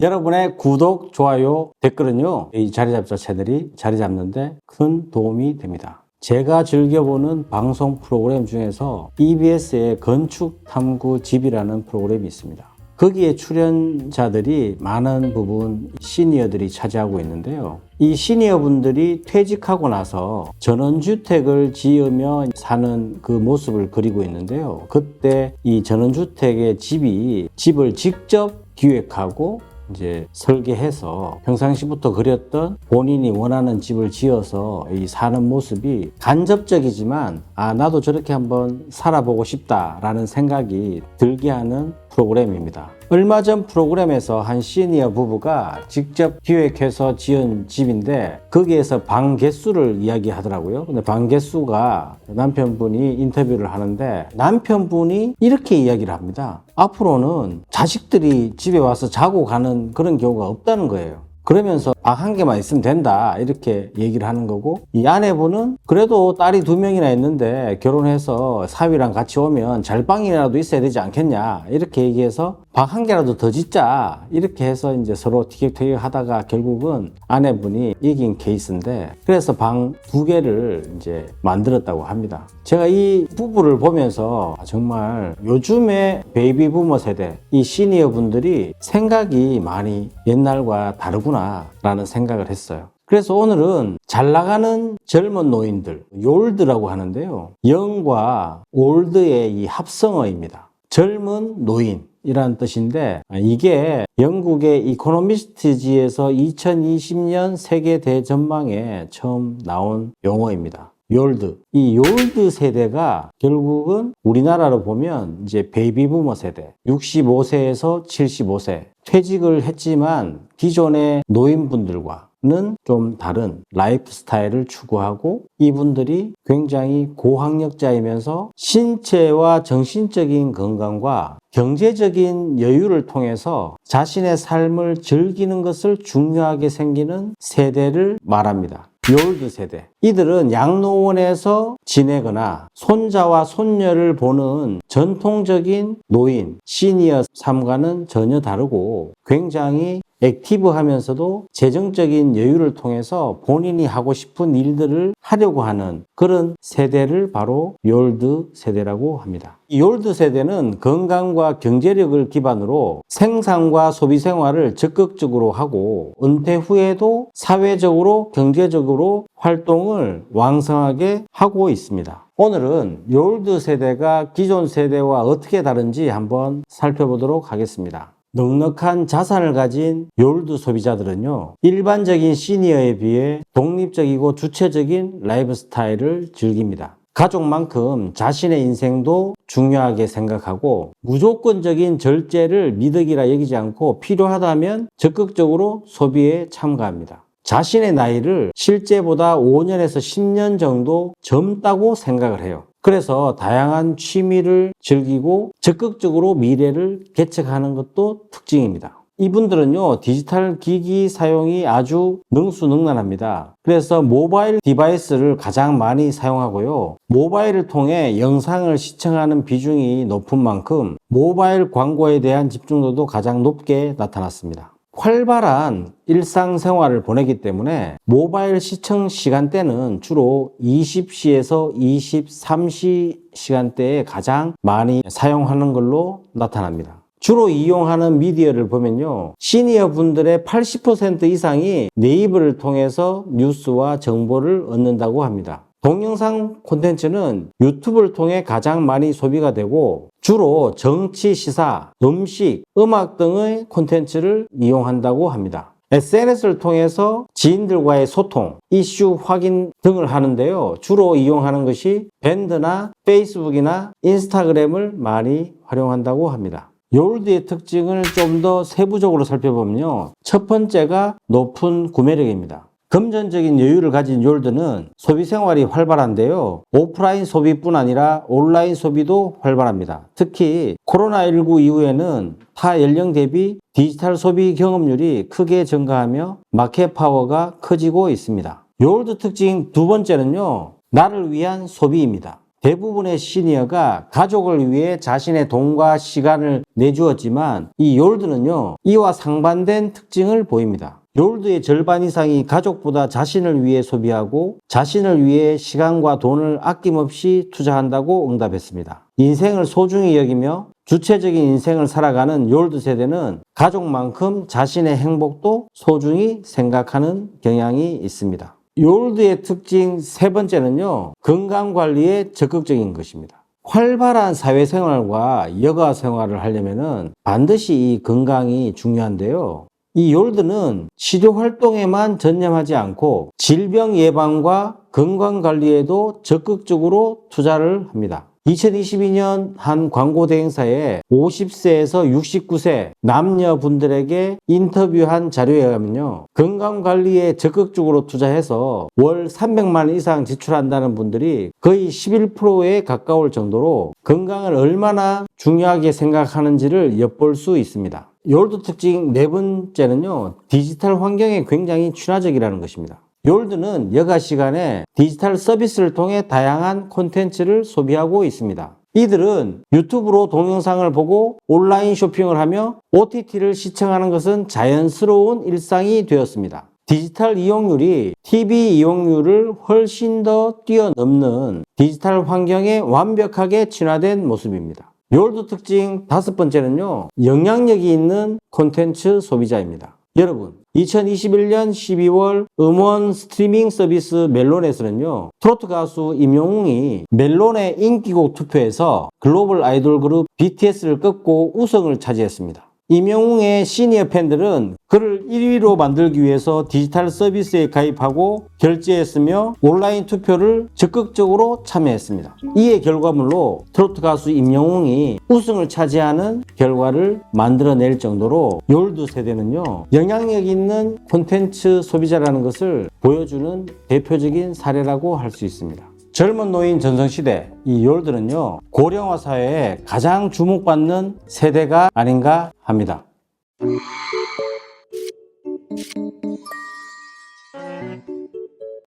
여러분의 구독, 좋아요, 댓글은요, 이 자리잡자 채널이 자리 잡는데 큰 도움이 됩니다. 제가 즐겨보는 방송 프로그램 중에서 EBS의 건축탐구집이라는 프로그램이 있습니다. 거기에 출연자들이 많은 부분 시니어들이 차지하고 있는데요. 이 시니어분들이 퇴직하고 나서 전원주택을 지으며 사는 그 모습을 그리고 있는데요. 그때 이 전원주택의 집을 직접 기획하고 이제 설계해서 평상시부터 그렸던 본인이 원하는 집을 지어서 이 사는 모습이 간접적이지만 나도 저렇게 한번 살아보고 싶다라는 생각이 들게 하는 프로그램입니다. 얼마 전 프로그램에서 한 시니어 부부가 직접 기획해서 지은 집인데 거기에서 방 개수를 이야기하더라고요. 근데 방 개수가 남편분이 인터뷰를 하는데 남편분이 이렇게 이야기를 합니다. 앞으로는 자식들이 집에 와서 자고 가는 그런 경우가 없다는 거예요. 그러면서 방 한 개만 있으면 된다 이렇게 얘기를 하는 거고, 이 아내분은 그래도 딸이 2명이나 있는데 결혼해서 사위랑 같이 오면 잘방이라도 있어야 되지 않겠냐 이렇게 얘기해서 방 한 개라도 더 짓자 이렇게 해서 이제 서로 티격태격 하다가 결국은 아내분이 이긴 케이스인데, 그래서 방 2개를 이제 만들었다고 합니다. 제가 이 부부를 보면서 정말 요즘의 베이비 부머 세대, 이 시니어 분들이 생각이 많이 옛날과 다르구나 라는 생각을 했어요. 그래서 오늘은 잘 나가는 젊은 노인들, 욜드라고 하는데요. 영과 올드의 이 합성어입니다. 젊은 노인이라는 뜻인데, 이게 영국의 이코노미스트지에서 2020년 세계 대전망에 처음 나온 용어입니다. 욜드. 이 욜드 세대가 결국은 우리나라로 보면 이제 베이비 부머 세대, 65세에서 75세, 퇴직을 했지만 기존의 노인분들과는 좀 다른 라이프 스타일을 추구하고, 이분들이 굉장히 고학력자이면서 신체와 정신적인 건강과 경제적인 여유를 통해서 자신의 삶을 즐기는 것을 중요하게 생기는 세대를 말합니다. 욜드 세대. 이들은 양로원에서 지내거나 손자와 손녀를 보는 전통적인 노인, 시니어 삶과는 전혀 다르고 굉장히 액티브하면서도 재정적인 여유를 통해서 본인이 하고 싶은 일들을 하려고 하는 그런 세대를 바로 욜드 세대라고 합니다. 이 욜드 세대는 건강과 경제력을 기반으로 생산과 소비 생활을 적극적으로 하고 은퇴 후에도 사회적으로 경제적으로 활동을 왕성하게 하고 있습니다. 오늘은 욜드 세대가 기존 세대와 어떻게 다른지 한번 살펴보도록 하겠습니다. 넉넉한 자산을 가진 욜드 소비자들은요, 일반적인 시니어에 비해 독립적이고 주체적인 라이프 스타일을 즐깁니다. 가족만큼 자신의 인생도 중요하게 생각하고 무조건적인 절제를 미덕이라 여기지 않고 필요하다면 적극적으로 소비에 참가합니다. 자신의 나이를 실제보다 5년에서 10년 정도 젊다고 생각을 해요. 그래서 다양한 취미를 즐기고 적극적으로 미래를 개척하는 것도 특징입니다. 이분들은요, 디지털 기기 사용이 아주 능수능란합니다. 그래서 모바일 디바이스를 가장 많이 사용하고요. 모바일을 통해 영상을 시청하는 비중이 높은 만큼 모바일 광고에 대한 집중도도 가장 높게 나타났습니다. 활발한 일상생활을 보내기 때문에 모바일 시청 시간대는 주로 20시에서 23시 시간대에 가장 많이 사용하는 걸로 나타납니다. 주로 이용하는 미디어를 보면요, 시니어 분들의 80% 이상이 네이버를 통해서 뉴스와 정보를 얻는다고 합니다. 동영상 콘텐츠는 유튜브를 통해 가장 많이 소비가 되고 주로 정치, 시사, 음식, 음악 등의 콘텐츠를 이용한다고 합니다. SNS를 통해서 지인들과의 소통, 이슈 확인 등을 하는데요. 주로 이용하는 것이 밴드나 페이스북이나 인스타그램을 많이 활용한다고 합니다. 욜드의 특징을 좀 더 세부적으로 살펴보면요, 첫 번째가 높은 구매력입니다. 금전적인 여유를 가진 욜드는 소비 생활이 활발한데요. 오프라인 소비뿐 아니라 온라인 소비도 활발합니다. 특히 코로나19 이후에는 타 연령 대비 디지털 소비 경험률이 크게 증가하며 마켓 파워가 커지고 있습니다. 욜드 특징 두 번째는요, 나를 위한 소비입니다. 대부분의 시니어가 가족을 위해 자신의 돈과 시간을 내주었지만 이 욜드는요, 이와 상반된 특징을 보입니다. 욜드의 절반 이상이 가족보다 자신을 위해 소비하고 자신을 위해 시간과 돈을 아낌없이 투자한다고 응답했습니다. 인생을 소중히 여기며 주체적인 인생을 살아가는 욜드 세대는 가족만큼 자신의 행복도 소중히 생각하는 경향이 있습니다. 욜드의 특징 세 번째는요, 건강관리에 적극적인 것입니다. 활발한 사회생활과 여가 생활을 하려면 반드시 이 건강이 중요한데요. 이 욜드는 치료 활동에만 전념하지 않고 질병 예방과 건강 관리에도 적극적으로 투자를 합니다. 2022년 한 광고 대행사에 50세에서 69세 남녀분들에게 인터뷰한 자료에 의하면요, 건강관리에 적극적으로 투자해서 월 300만 원 이상 지출한다는 분들이 거의 11%에 가까울 정도로 건강을 얼마나 중요하게 생각하는지를 엿볼 수 있습니다. 욜드 특징 네 번째는요, 디지털 환경에 굉장히 친화적이라는 것입니다. 욜드는 여가 시간에 디지털 서비스를 통해 다양한 콘텐츠를 소비하고 있습니다. 이들은 유튜브로 동영상을 보고 온라인 쇼핑을 하며 OTT를 시청하는 것은 자연스러운 일상이 되었습니다. 디지털 이용률이 TV 이용률을 훨씬 더 뛰어넘는 디지털 환경에 완벽하게 친화된 모습입니다. 욜드 특징 다섯 번째는요, 영향력이 있는 콘텐츠 소비자입니다. 여러분, 2021년 12월 음원 스트리밍 서비스 멜론에서는요, 트로트 가수 임영웅이 멜론의 인기곡 투표에서 글로벌 아이돌 그룹 BTS를 꺾고 우승을 차지했습니다. 임영웅의 시니어 팬들은 그를 1위로 만들기 위해서 디지털 서비스에 가입하고 결제했으며 온라인 투표를 적극적으로 참여했습니다. 이의 결과물로 트로트 가수 임영웅이 우승을 차지하는 결과를 만들어낼 정도로 욜드 세대는요, 영향력 있는 콘텐츠 소비자라는 것을 보여주는 대표적인 사례라고 할 수 있습니다. 젊은 노인 전성시대, 이 욜드는요, 고령화 사회에 가장 주목받는 세대가 아닌가 합니다.